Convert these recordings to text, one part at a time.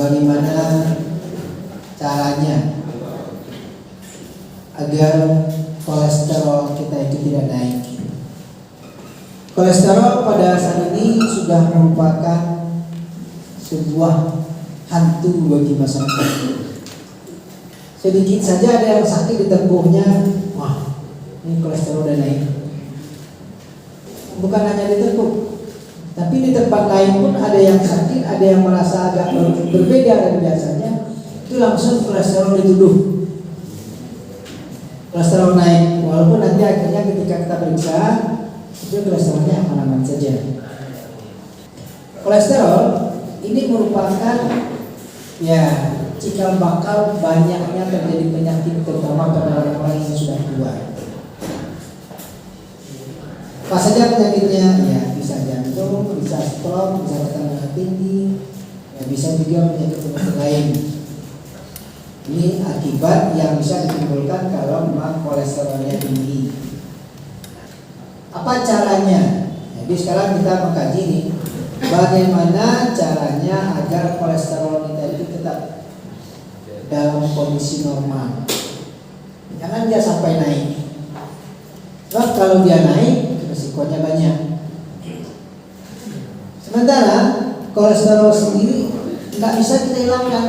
bagaimana caranya agar kolesterol kita itu tidak naik. Kolesterol pada saat ini sudah merupakan sebuah hantu bagi masyarakat. Sedikit saja ada yang sakit di tubuhnya, wah ini kolesterol udah naik. Bukan hanya di tubuh, tapi di tempat lain pun ada yang sakit, ada yang merasa agak berbeda dari biasanya, itu langsung kolesterol dituduh. Kolesterol naik, walaupun nanti akhirnya ketika kita periksa itu kolesterolnya aman-aman saja. Kolesterol ini merupakan ya cikal bakal banyaknya terjadi penyakit terutama pada orang-orang yang sudah tua. Apa saja penyakitnya? Ya bisa jantung, bisa stroke, bisa tekanan tinggi, ya bisa juga penyakit lain. Ini akibat yang bisa ditimbulkan kalau memang kolesterolnya tinggi. Apa caranya? Jadi sekarang kita mengkaji nih, bagaimana caranya agar kolesterol kita itu tetap dalam kondisi normal. Jangan dia sampai naik. Sebab kalau dia naik, resikonya banyak. Sementara kolesterol sendiri nggak bisa kita hilangkan.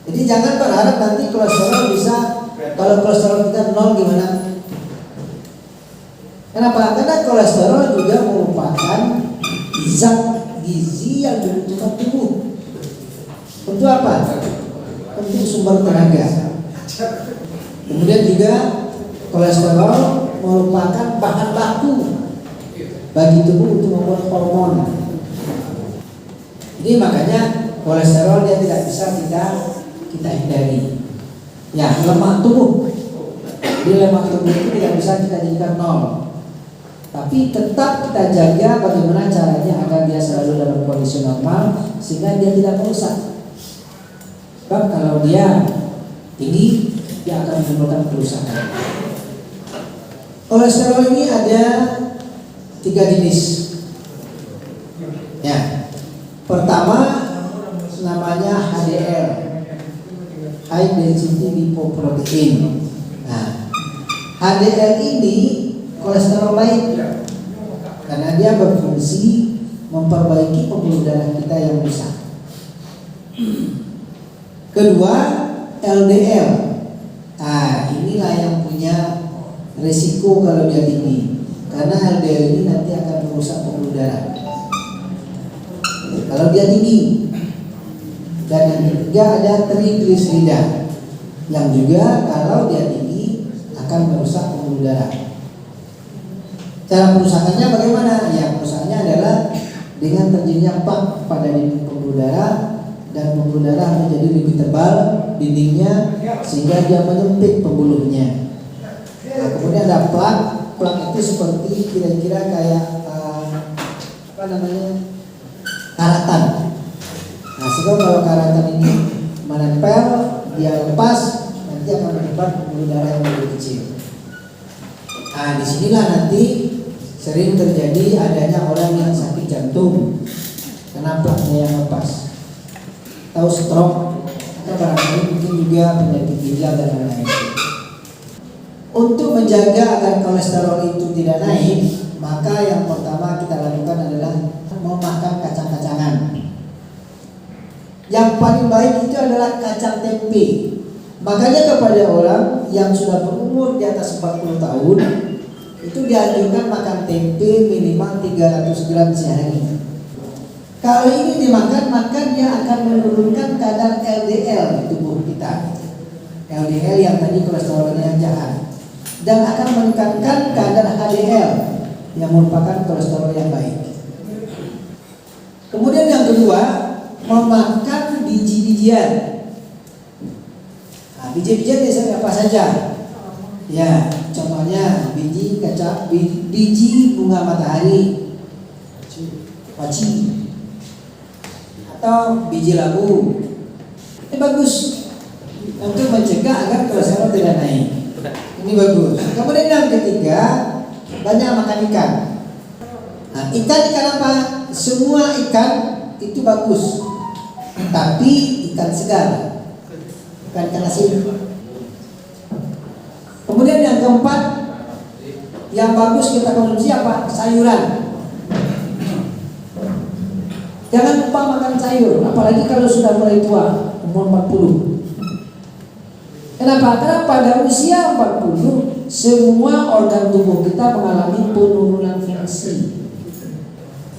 Jadi jangan berharap nanti kolesterol bisa, kalau kolesterol kita nol gimana? Kenapa? Karena kolesterol juga merupakan zat gizi yang dibutuhkan tubuh. Untuk apa? Untuk sumber tenaga. Kemudian juga kolesterol merupakan bahan baku bagi tubuh untuk membuat hormon. Jadi makanya kolesterol dia tidak bisa kita hindari. Ya, lemak tubuh. Jadi lemak tubuh itu tidak bisa kita jadikan nol. Tapi tetap kita jaga bagaimana caranya agar dia selalu dalam kondisi normal sehingga dia tidak merusak. Sebab kalau dia tinggi, dia akan menimbulkan kerusakan. Kolesterol ini ada 3 jenis. Ya, pertama namanya HDL, High Density Lipoprotein. Nah, HDL ini kolesterol baik karena dia berfungsi memperbaiki pembuluh darah kita yang rusak. Kedua, LDL. Nah, inilah yang punya risiko kalau dia tinggi, karena LDL ini nanti akan merusak pembuluh darah kalau dia tinggi. Dan yang ketiga ada trigliserida, yang juga kalau dia tinggi akan merusak pembuluh darah. Cara perusakannya bagaimana? Ya, perusakannya adalah dengan terjadinya plak pada dinding pembuluh darah, dan pembuluh darah menjadi lebih tebal dindingnya sehingga dia menyempit pembuluhnya. Nah, kemudian ada plak itu seperti kira-kira kayak karatan. Nah, sebab kalau karatan ini menempel, dia lepas, nanti akan menyebabkan pembuluh darah yang lebih kecil. Nah, disinilah nanti sering terjadi adanya orang yang sakit jantung karena plaknya yang lepas, atau stroke, atau barangkali mungkin juga penyakit ginjal dan lain-lain. Untuk menjaga agar kolesterol itu tidak naik, maka yang pertama kita lakukan adalah memakan kacang-kacangan. Yang paling baik itu adalah kacang tempe. Makanya kepada orang yang sudah berumur di atas 40 tahun itu dianjurkan makan tempe minimal 300 gram sehari. Kalau ini dimakan, maka dia akan menurunkan kadar LDL di tubuh kita. LDL yang tadi kolesterolnya yang jahat, dan akan meningkatkan kadar HDL yang merupakan kolesterol yang baik. Kemudian yang kedua, memakan biji-bijian. Nah, biji-bijian biasanya apa saja? Ya, contohnya biji kacang, biji bunga matahari, paci, atau biji labu. Ini bagus untuk mencegah agar kolesterol tidak naik. Ini bagus. Kemudian yang ketiga, banyak makan ikan. Nah, ikan apa? Semua ikan itu bagus. tapi ikan segar, ikan asin. Kemudian yang keempat, yang bagus kita konsumsi apa? Sayuran. Jangan lupa makan sayur, apalagi kalau sudah mulai tua, umur 40. Kenapa? Karena pada usia 40 semua organ tubuh kita mengalami penurunan fungsi.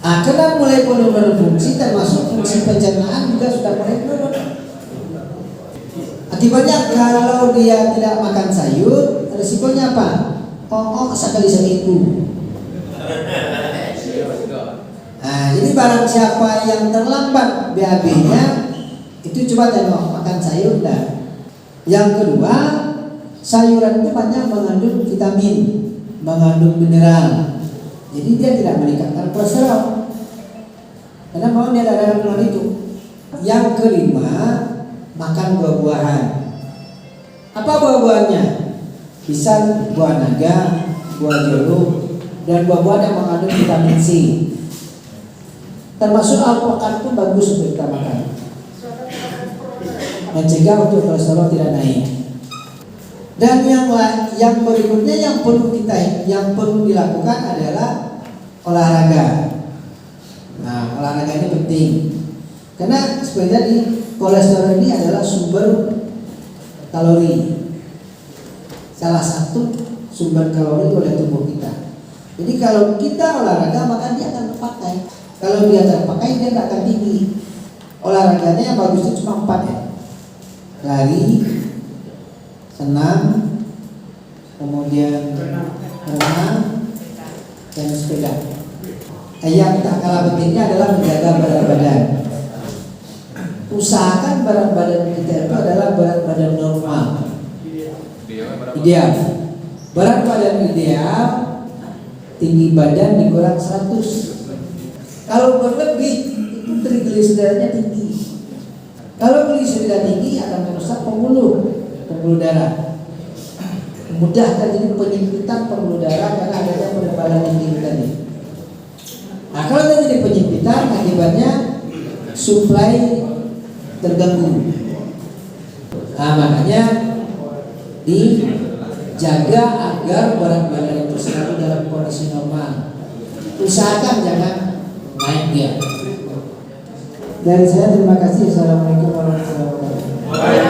Karena mulai penurunan fungsi, termasuk fungsi pencernaan juga sudah mulai menurun. Akibatnya kalau dia tidak makan sayur, resikonya apa? Sekali seminggu. Jadi barang siapa yang terlambat BAB-nya itu coba tengok makan sayur dah. Yang kedua, sayuran itu banyak mengandung vitamin, mengandung mineral. Jadi dia tidak meningkatkan kolesterol. Karena mau dia ada dalam itu. Yang kelima, makan buah-buahan. Apa buah-buahannya? Pisang, buah naga, buah jeruk, dan buah-buahan yang mengandung vitamin C. Termasuk alpukat itu bagus untuk kita makan, mencegah untuk kolesterol tidak naik. Dan yang berikutnya yang perlu dilakukan adalah olahraga. Nah, olahraga ini penting karena sebenarnya kolesterol ini adalah sumber kalori, salah satu sumber kalori oleh tubuh kita. Jadi kalau kita olahraga maka dia akan terpakai. Kalau dia terpakai dia tidak akan tinggi. Olahraganya yang bagus itu cuma 4 ya. Lari, senam, kemudian renang, dan sepeda. Yang tak kalah pentingnya adalah menjaga berat badan. Usahakan berat badan kita itu adalah berat badan normal, ideal. Berat badan ideal, tinggi badan dikurang 100. Kalau berlebih itu trigliseridanya tinggi. Kalau gliserida tinggi akan merusak pembuluh darah, memudahkan jadi penyempitan pembuluh darah karena adanya penebalan dinding tadi. Nah, kalau terjadi penyempitan akibatnya suplai terganggu. Nah, makanya dijaga agar berat badan itu selalu dalam kondisi normal. Usahakan jangan naik dia. Dari saya terima kasih. Assalamualaikum warahmatullahi wabarakatuh.